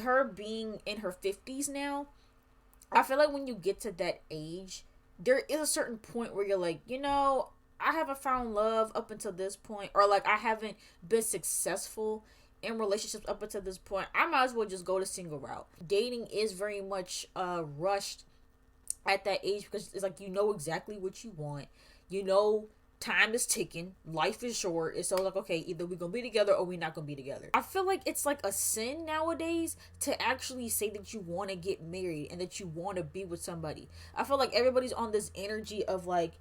Her being in her 50s now, I feel like when you get to that age, there is a certain point where you're like, I haven't found love up until this point, or like I haven't been successful in relationships up until this point. I might as well just go the single route. Dating is very much rushed at that age because it's like you know exactly what you want. You know time is ticking, life is short. It's so like, okay, either we're gonna be together or we're not gonna be together. I feel like it's like a sin nowadays to actually say that you want to get married and that you want to be with somebody. I feel like everybody's on this energy of like,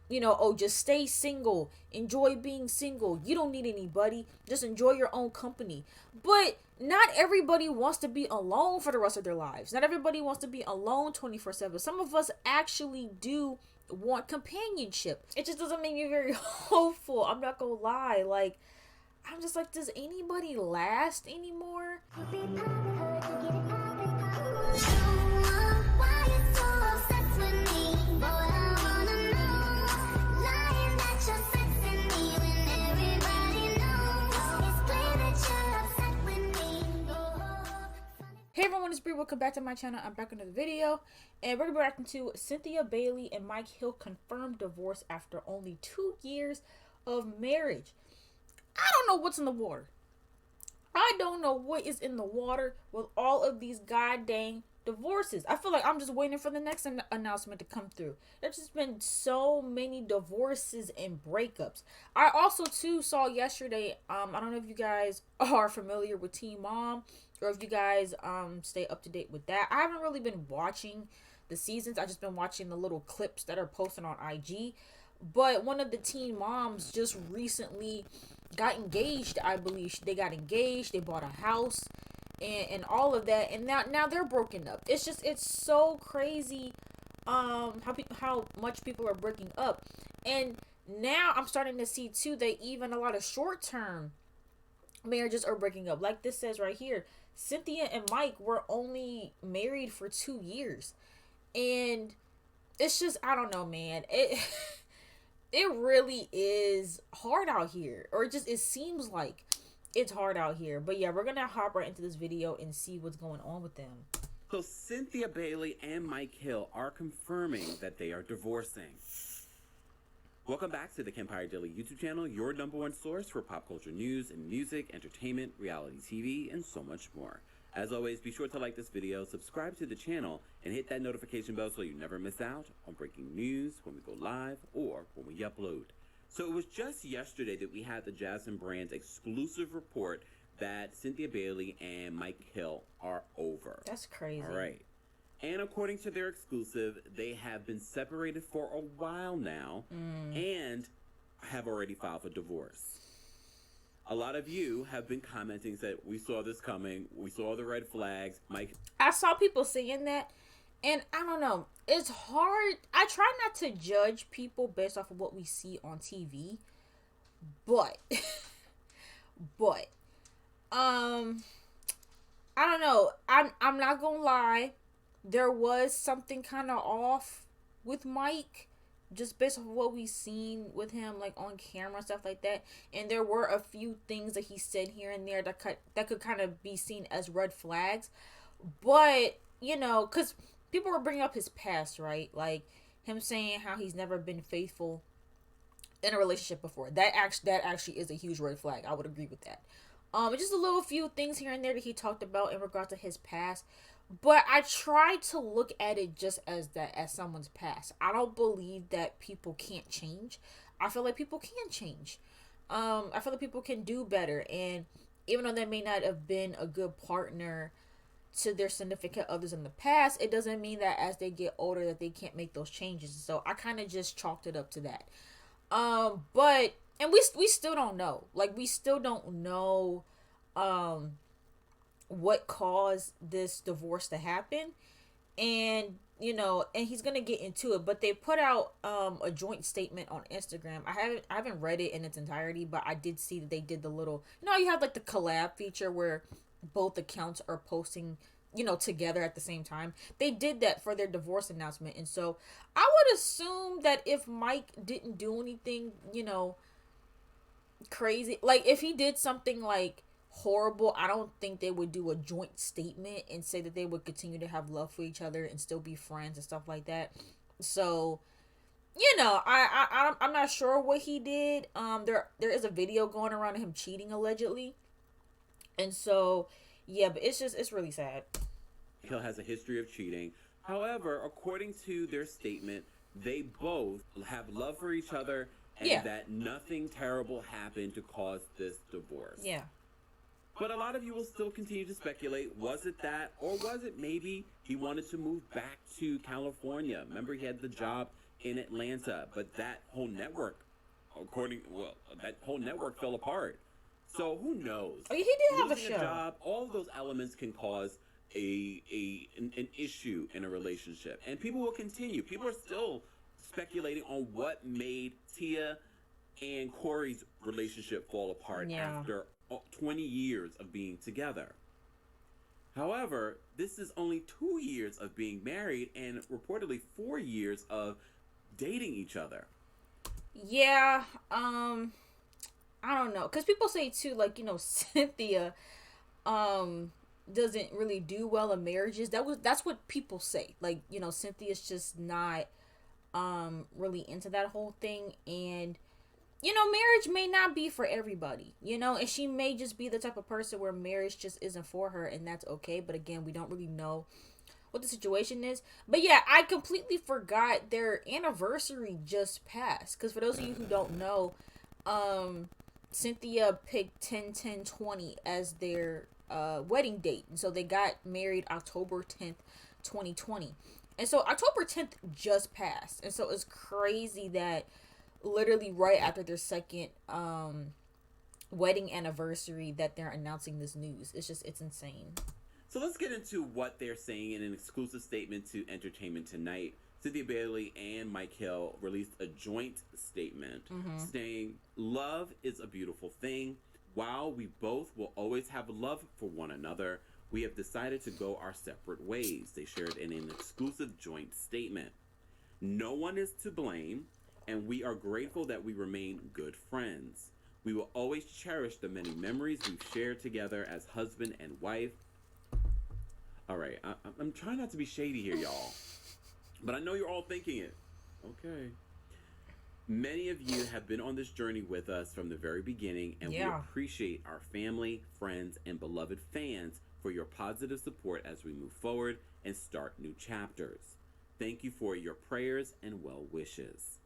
oh, just stay single, enjoy being single, you don't need anybody, just enjoy your own company. But not everybody wants to be alone for the rest of their lives. Not everybody wants to be alone 24/7. Some of us actually do want companionship. It just doesn't make me very hopeful, I'm not gonna lie. Like, I'm just like, does anybody last anymore? Hey everyone, it's Bree. Welcome back to my channel. I'm back into the video, and we're reacting to Cynthia Bailey and Mike Hill confirmed divorce after only 2 years of marriage. I don't know what's in the water. I don't know what is in the water with all of these goddamn divorces. I feel like I'm just waiting for the next announcement to come through. There's just been so many divorces and breakups. I also too saw yesterday, I don't know if you guys are familiar with Teen Mom, or if you guys stay up to date with that. I haven't really been watching the seasons. I've just been watching the little clips that are posted on IG. But one of the teen moms just recently got engaged. I believe they got engaged. They bought a house and all of that. And now they're broken up. It's so crazy how much people are breaking up. And now I'm starting to see too that even a lot of short-term marriages are breaking up. Like this says right here, Cynthia and Mike were only married for 2 years. And it's just, I don't know, man. It really is hard out here. Or it seems like it's hard out here. But yeah, we're going to hop right into this video and see what's going on with them. So Cynthia Bailey and Mike Hill are confirming that they are divorcing. Welcome back to the Kempire Daily YouTube channel, your #1 source for pop culture news and music, entertainment, reality TV, and so much more. As always, be sure to like this video, subscribe to the channel, and hit that notification bell so you never miss out on breaking news when we go live or when we upload. So it was just yesterday that we had the Jasmine Brand's exclusive report that Cynthia Bailey and Mike Hill are over. That's crazy. All right. And according to their exclusive, they have been separated for a while now and have already filed for divorce. A lot of you have been commenting that we saw this coming. We saw the red flags. Mike, I saw people saying that, and I don't know. It's hard. I try not to judge people based off of what we see on TV, but I don't know. I'm not gonna lie. There was something kind of off with Mike, just based on what we seen with him, like on camera, stuff like that. And there were a few things that he said here and there that could kind of be seen as red flags. But because people were bringing up his past, right? Like him saying how he's never been faithful in a relationship before. That actually is a huge red flag. I would agree with that. Just a little few things here and there that he talked about in regard to his past. But I try to look at it just as someone's past. I don't believe that people can't change. I feel like people can change. I feel like people can do better. And even though they may not have been a good partner to their significant others in the past, it doesn't mean that as they get older that they can't make those changes. So I kind of just chalked it up to that. And we still don't know. Like, we still don't know what caused this divorce to happen. And and he's gonna get into it, but they put out a joint statement on Instagram. I haven't read it in its entirety, but I did see that they did the little, you have like the collab feature where both accounts are posting together at the same time. They did that for their divorce announcement. And so I would assume that if Mike didn't do anything crazy, like if he did something like horrible. I don't think they would do a joint statement and say that they would continue to have love for each other and still be friends and stuff like that. So, I'm not sure what he did. There is a video going around of him cheating allegedly, and so yeah, but it's really sad. Hill has a history of cheating. However, according to their statement, they both have love for each other and that nothing terrible happened to cause this divorce. Yeah. But a lot of you will still continue to speculate, was it that, or was it maybe he wanted to move back to California? Remember, he had the job in Atlanta, but that whole network, that whole network fell apart. So who knows? Oh, he did have a Losing show. Job, all of those elements can cause an issue in a relationship, and people will continue. People are still speculating on what made Tia and Corey's relationship fall apart after 20 years of being together. However, this is only 2 years of being married and reportedly 4 years of dating each other. Yeah, I don't know, because people say too, like, Cynthia doesn't really do well in marriages. That's what people say. Like, Cynthia's just not really into that whole thing, and marriage may not be for everybody, and she may just be the type of person where marriage just isn't for her, and that's okay. But again, we don't really know what the situation is. But yeah, I completely forgot their anniversary just passed, because for those of you who don't know, Cynthia picked 10/10/20 as their wedding date, and so they got married October 10th 2020, and so October 10th just passed, and so it's crazy that literally right after their second wedding anniversary that they're announcing this news. It's insane. So let's get into what they're saying in an exclusive statement to Entertainment Tonight. Cynthia Bailey and Mike Hill released a joint statement saying, "Love is a beautiful thing. While we both will always have love for one another, we have decided to go our separate ways," they shared in an exclusive joint statement. "No one is to blame, and we are grateful that we remain good friends. We will always cherish the many memories we've shared together as husband and wife." All right, I'm trying not to be shady here, y'all, but I know you're all thinking it. Okay. "Many of you have been on this journey with us from the very beginning, and we appreciate our family, friends, and beloved fans for your positive support as we move forward and start new chapters. Thank you for your prayers and well wishes."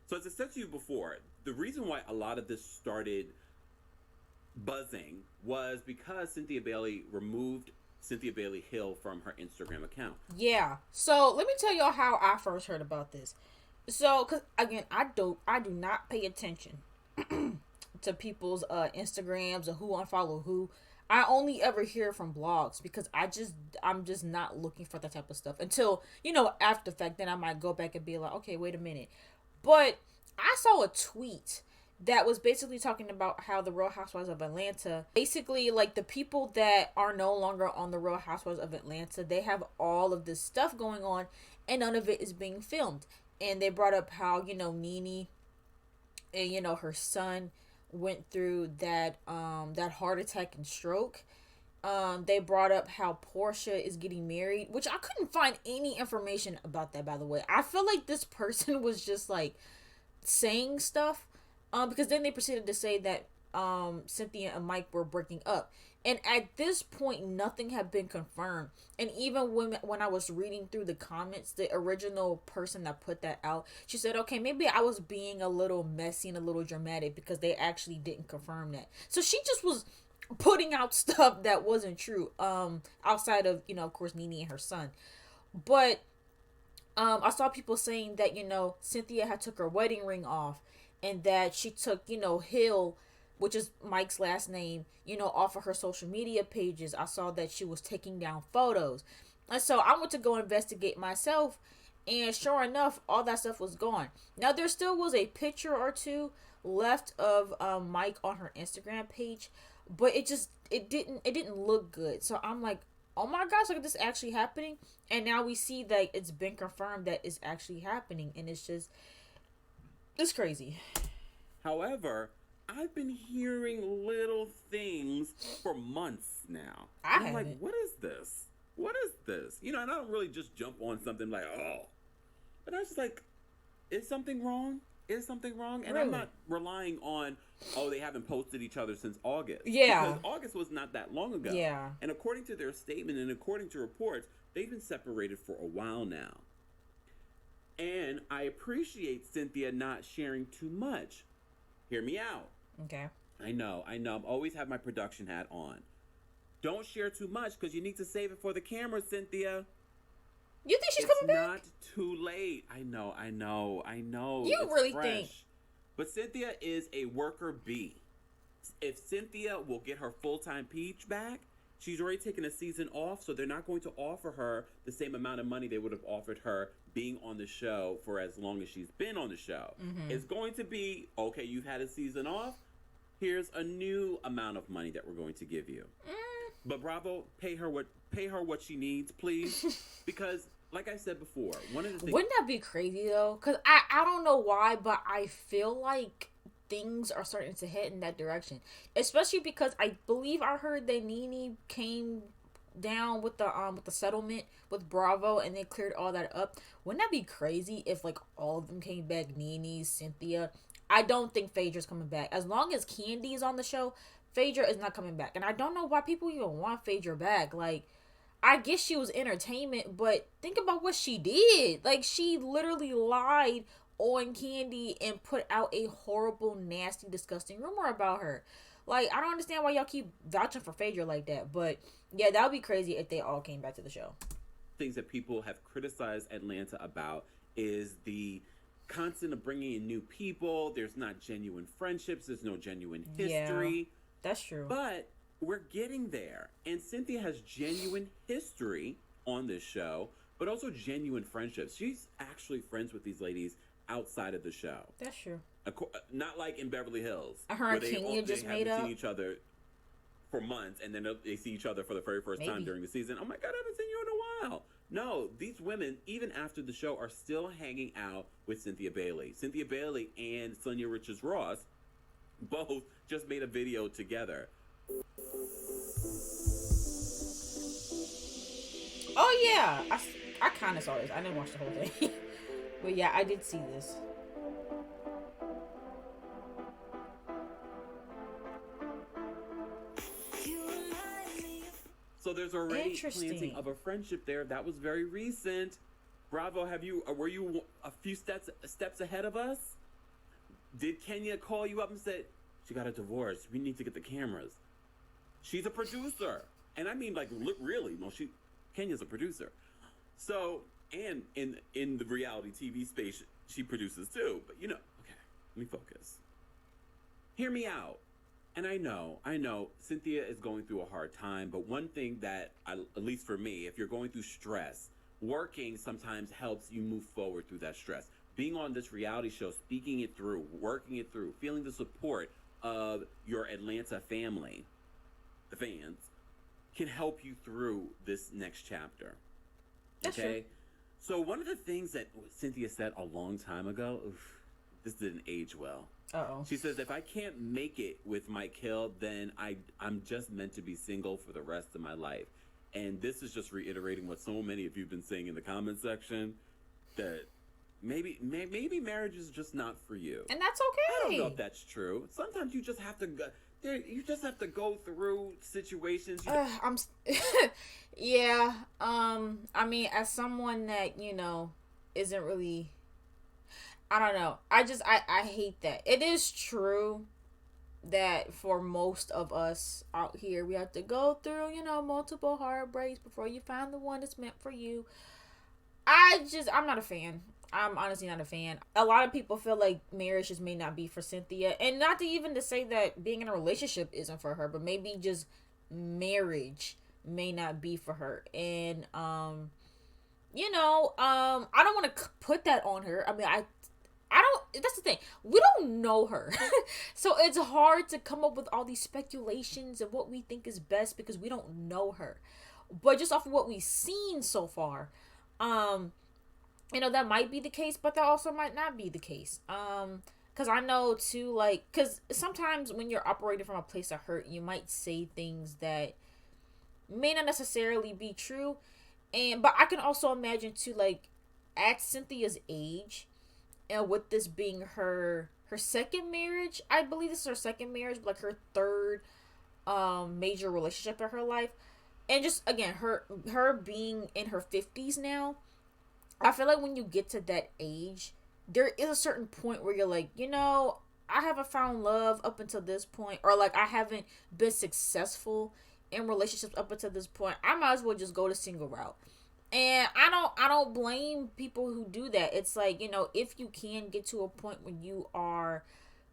So as I said to you before, the reason why a lot of this started buzzing was because Cynthia Bailey removed Cynthia Bailey Hill from her Instagram account. Yeah. So let me tell y'all how I first heard about this. So, because again, I do not pay attention to people's Instagrams or who unfollow who. I only ever hear from blogs because I'm just not looking for that type of stuff until, after the fact. Then I might go back and be like, okay, wait a minute. But I saw a tweet that was basically talking about how the Real Housewives of Atlanta, basically, like, the people that are no longer on the Real Housewives of Atlanta, they have all of this stuff going on and none of it is being filmed. And they brought up how, Nene and, her son went through that heart attack and stroke. They brought up how Portia is getting married, which I couldn't find any information about that, by the way. I feel like this person was just, like, saying stuff. Because then they proceeded to say that Cynthia and Mike were breaking up. And at this point, nothing had been confirmed. And even when I was reading through the comments, the original person that put that out, she said, okay, maybe I was being a little messy and a little dramatic because they actually didn't confirm that. So she just was putting out stuff that wasn't true, outside of, of course, Nene and her son. But I saw people saying that, Cynthia had took her wedding ring off, and that she took, Hill, which is Mike's last name, off of her social media pages. I saw that she was taking down photos. And so I went to go investigate myself, and sure enough, all that stuff was gone. Now, there still was a picture or two left of Mike on her Instagram page, but it didn't look good. So I'm like, oh my gosh, look at this actually happening. And now we see that it's been confirmed that it's actually happening, and it's crazy. However, I've been hearing little things for months now. I And I'm like, haven't. what is this? What is this? You know, and I don't really just jump on something like, oh. But I was just like, is something wrong? Is something wrong? And I'm Really? not relying on, oh, they haven't posted each other since August. Yeah. Because August was not that long ago. Yeah. And according to their statement and according to reports, they've been separated for a while now. And I appreciate Cynthia not sharing too much. Hear me out. Okay. I know. I'm always have my production hat on. Don't share too much because you need to save it for the camera, Cynthia. You think she's It's coming back? not too late. I know. You It's really fresh. think? But Cynthia is a worker bee. If Cynthia will get her full-time Peach back, she's already taken a season off, so they're not going to offer her the same amount of money they would have offered her being on the show for as long as she's been on the show. Mm-hmm. It's going to be, okay, you've had a season off. Here's a new amount of money that we're going to give you. But Bravo, pay her what she needs, please. Because, like I said before, one of the things... Wouldn't that be crazy, though? Because I don't know why, but I feel like things are starting to head in that direction. Especially because I believe I heard that Nene came down with the settlement with Bravo and they cleared all that up. Wouldn't that be crazy if, like, all of them came back? Nene, Cynthia. I don't think Phaedra's coming back. As long as Candy is on the show, Phaedra is not coming back. And I don't know why people even want Phaedra back. Like, I guess she was entertainment, but think about what she did. Like, she literally lied on Candy and put out a horrible, nasty, disgusting rumor about her. Like, I don't understand why y'all keep vouching for Phaedra like that. But, yeah, that would be crazy if they all came back to the show. Things that people have criticized Atlanta about is the constant of bringing in new people. There's not genuine friendships. There's no genuine history. Yeah, that's true. But we're getting there. And Cynthia has genuine history on this show, but also genuine friendships. She's actually friends with these ladies outside of the show. That's true. Not like in Beverly Hills. Her and Kenya just made up. They haven't seen each other for months, and then they see each other for the very first time during the season. Oh my God, I haven't seen you in a while. No, these women, even after the show, are still hanging out with Cynthia Bailey. Cynthia Bailey and Sonia Richards-Ross both just made a video together. Oh yeah, I kind of saw this. I didn't watch the whole thing, but yeah, I did see this. So there's already planting of a friendship there. That was very recent. Bravo, were you a few steps ahead of us? Did Kenya call you up and said, she got a divorce, we need to get the cameras? She's a producer. And I mean, like, really, no, Kenya's a producer. So, and in the reality TV space, she produces too. But, okay, let me focus. Hear me out. And I know, Cynthia is going through a hard time, but one thing that, at least for me, if you're going through stress, working sometimes helps you move forward through that stress. Being on this reality show, speaking it through, working it through, feeling the support of your Atlanta family, the fans, can help you through this next chapter. That's okay? true. So one of the things that Cynthia said a long time ago, this didn't age well. Uh-oh. She says, if I can't make it with Mike Hill, then I'm just meant to be single for the rest of my life. And this is just reiterating what so many of you have been saying in the comment section, that maybe marriage is just not for you. And that's okay. I don't know if that's true. Sometimes you just have to go. You just have to go through situations. Yeah. I mean, as someone that isn't really. I don't know. I hate that. It is true that for most of us out here, we have to go through, multiple heartbreaks before you find the one that's meant for you. I'm not a fan. I'm honestly not a fan. A lot of people feel like marriage just may not be for Cynthia. And not to even to say that being in a relationship isn't for her, but maybe just marriage may not be for her. And, I don't want to put that on her. I mean, I don't, that's the thing. We don't know her. So it's hard to come up with all these speculations of what we think is best because we don't know her. But just off of what we've seen so far, that might be the case, but that also might not be the case. Because Because I know too, like, because sometimes when you're operating from a place of hurt, you might say things that may not necessarily be true. And but I can also imagine too, like, at Cynthia's age, and with this being her second marriage, I believe this is her second marriage, like her third major relationship in her life. And just again, her being in her 50s now, I feel like when you get to that age, there is a certain point where you're like, I haven't found love up until this point, or like I haven't been successful in relationships up until this point. I might as well just go the single route. And I don't blame people who do that. It's like, if you can get to a point when you are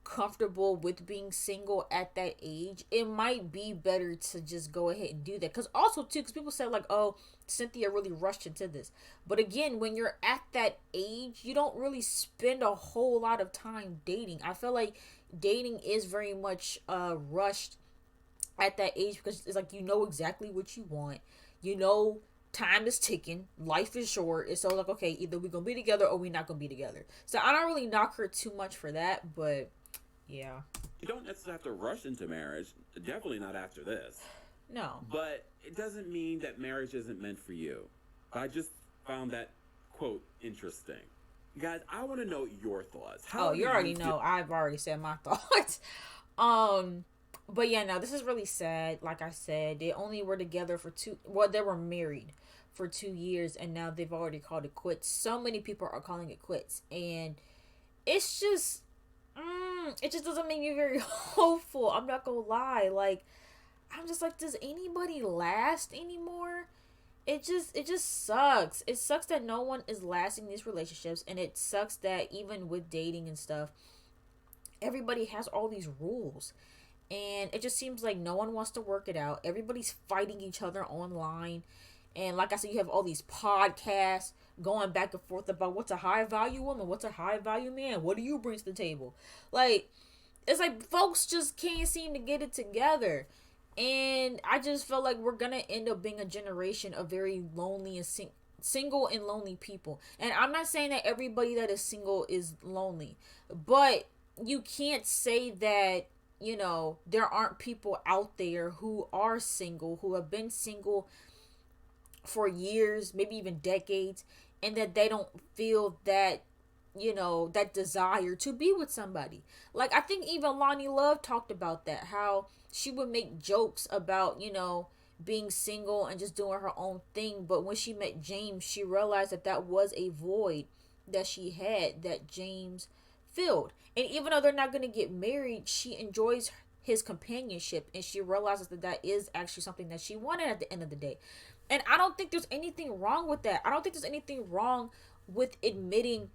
comfortable with being single at that age, it might be better to just go ahead and do that. Because also too, because people said like, oh, Cynthia really rushed into this. But again, when you're at that age, you don't really spend a whole lot of time dating. I feel like dating is very much rushed at that age, because it's like, exactly what you want. Time is ticking, life is short. It's so like, okay, either we're gonna be together or we're not gonna be together. So I don't really knock her too much for that, but yeah. You don't necessarily have to rush into marriage. Definitely not after this. No. But it doesn't mean that marriage isn't meant for you. I just found that quote interesting. Guys, I want to know your thoughts. You already know. I've already said my thoughts. But yeah, no, this is really sad. Like I said, they only were together for they were married for 2 years, and now they've already called it quits. So many people are calling it quits, and it's just it just doesn't make me very hopeful. I'm not gonna lie. Like, I'm just like, does anybody last anymore? It just sucks. It sucks that no one is lasting these relationships, and it sucks that even with dating and stuff, everybody has all these rules. And it just seems like no one wants to work it out. Everybody's fighting each other online. And like I said, you have all these podcasts going back and forth about what's a high value woman, what's a high value man, what do you bring to the table? Like, it's like folks just can't seem to get it together. And I just felt like we're gonna end up being a generation of very lonely and single and lonely people. And I'm not saying that everybody that is single is lonely, but you can't say that there aren't people out there who are single, who have been single for years, maybe even decades, and that they don't feel that, that desire to be with somebody. Like, I think even Lonnie Love talked about that, how she would make jokes about, being single and just doing her own thing. But when she met James, she realized that that was a void that she had, that James filled. And even though they're not going to get married, she enjoys his companionship, and she realizes that that is actually something that she wanted at the end of the day. And I don't think there's anything wrong with that. I don't think there's anything wrong with admitting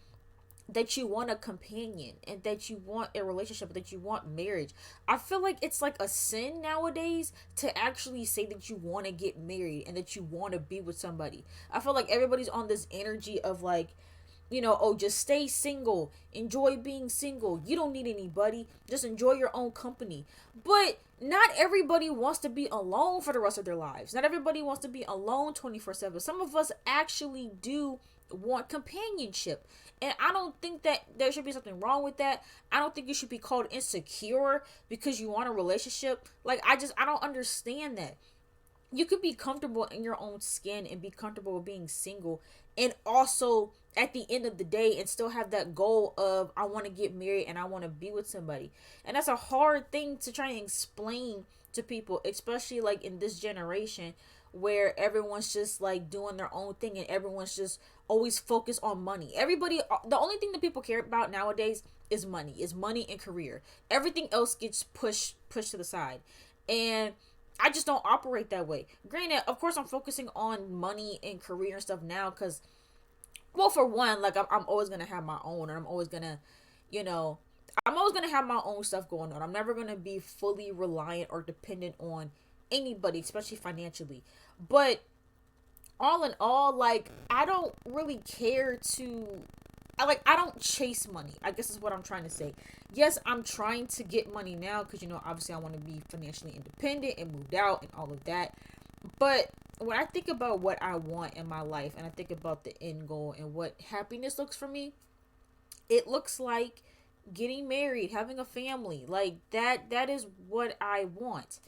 that you want a companion and that you want a relationship, that you want marriage. I feel like it's like a sin nowadays to actually say that you want to get married and that you want to be with somebody. I feel like everybody's on this energy of like, oh, just stay single, enjoy being single, you don't need anybody, just enjoy your own company. But not everybody wants to be alone for the rest of their lives. Not everybody wants to be alone 24/7. Some of us actually do want companionship, and I don't think that there should be something wrong with that. I don't think you should be called insecure because you want a relationship. Like, I don't understand that. You could be comfortable in your own skin and be comfortable with being single, and also at the end of the day and still have that goal of, I want to get married and I want to be with somebody. And that's a hard thing to try and explain to people, especially like in this generation where everyone's just like doing their own thing and everyone's just always focused on money. The only thing that people care about nowadays is money and career. Everything else gets pushed to the side. And I just don't operate that way. Granted, of course, I'm focusing on money and career and stuff now because, well, for one, like, I'm always going to have my own, and I'm always going to, I'm always going to have my own stuff going on. I'm never going to be fully reliant or dependent on anybody, especially financially. But all in all, like, I don't really care I don't chase money, I guess is what I'm trying to say. Yes, I'm trying to get money now because, obviously I want to be financially independent and moved out and all of that. But when I think about what I want in my life and I think about the end goal and what happiness looks for me, it looks like getting married, having a family. Like that is what I want.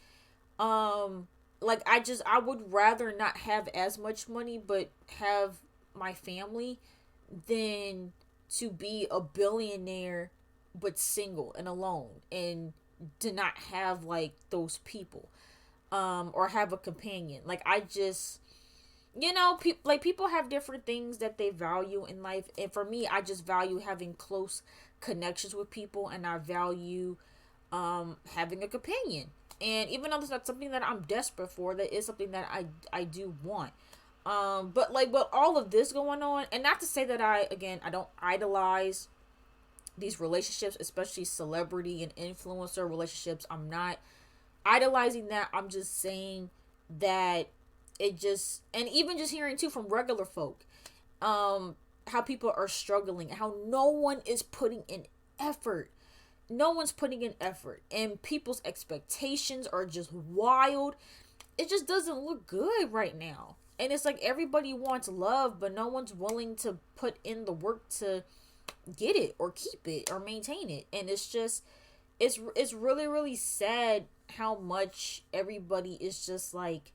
Like I would rather not have as much money but have my family than to be a billionaire but single and alone and to not have like those people or have a companion. Like I just, like people have different things that they value in life, and for me I just value having close connections with people, and I value having a companion. And even though it's not something that I'm desperate for, that is something that I do want. But like with all of this going on, and not to say that I don't idolize these relationships, especially celebrity and influencer relationships. I'm not idolizing that. I'm just saying that it just, and even just hearing too from regular folk, how people are struggling, how no one is putting in effort. No one's putting in effort, and people's expectations are just wild. It just doesn't look good right now. And it's like everybody wants love, but no one's willing to put in the work to get it or keep it or maintain it. And it's just, it's really really sad how much everybody is just like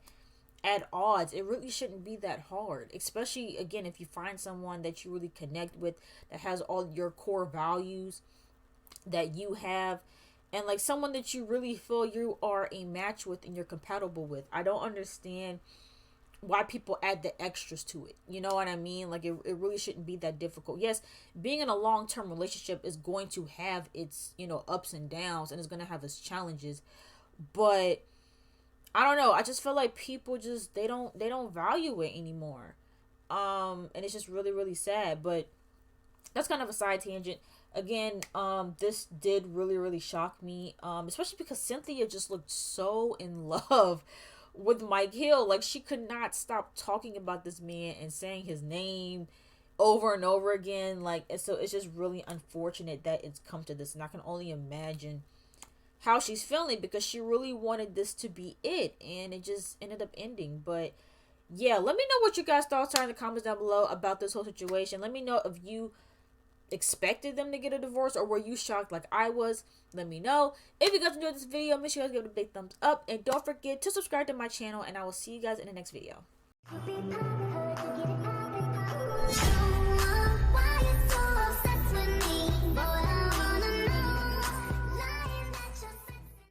at odds. It really shouldn't be that hard, especially again if you find someone that you really connect with, that has all your core values that you have, and like someone that you really feel you are a match with and you're compatible with. I don't understand why people add the extras to it. You know what I mean? Like it really shouldn't be that difficult. Yes, being in a long-term relationship is going to have its, ups and downs, and it's going to have its challenges. But I don't know. I just feel like people just they don't value it anymore. And it's just really really sad, but that's kind of a side tangent. Again, this did really really shock me, especially because Cynthia just looked so in love with Mike Hill. Like she could not stop talking about this man and saying his name over and over again. Like, and so it's just really unfortunate that it's come to this, and I can only imagine how she's feeling, because she really wanted this to be it, and it just ended up ending. But yeah, let me know what you guys thoughts are in the comments down below about this whole situation. Let me know if you expected them to get a divorce, or were you shocked like I was. Let me know. If you guys enjoyed this video, make sure you guys give it a big thumbs up, and don't forget to subscribe to my channel, and I will see you guys in the next video.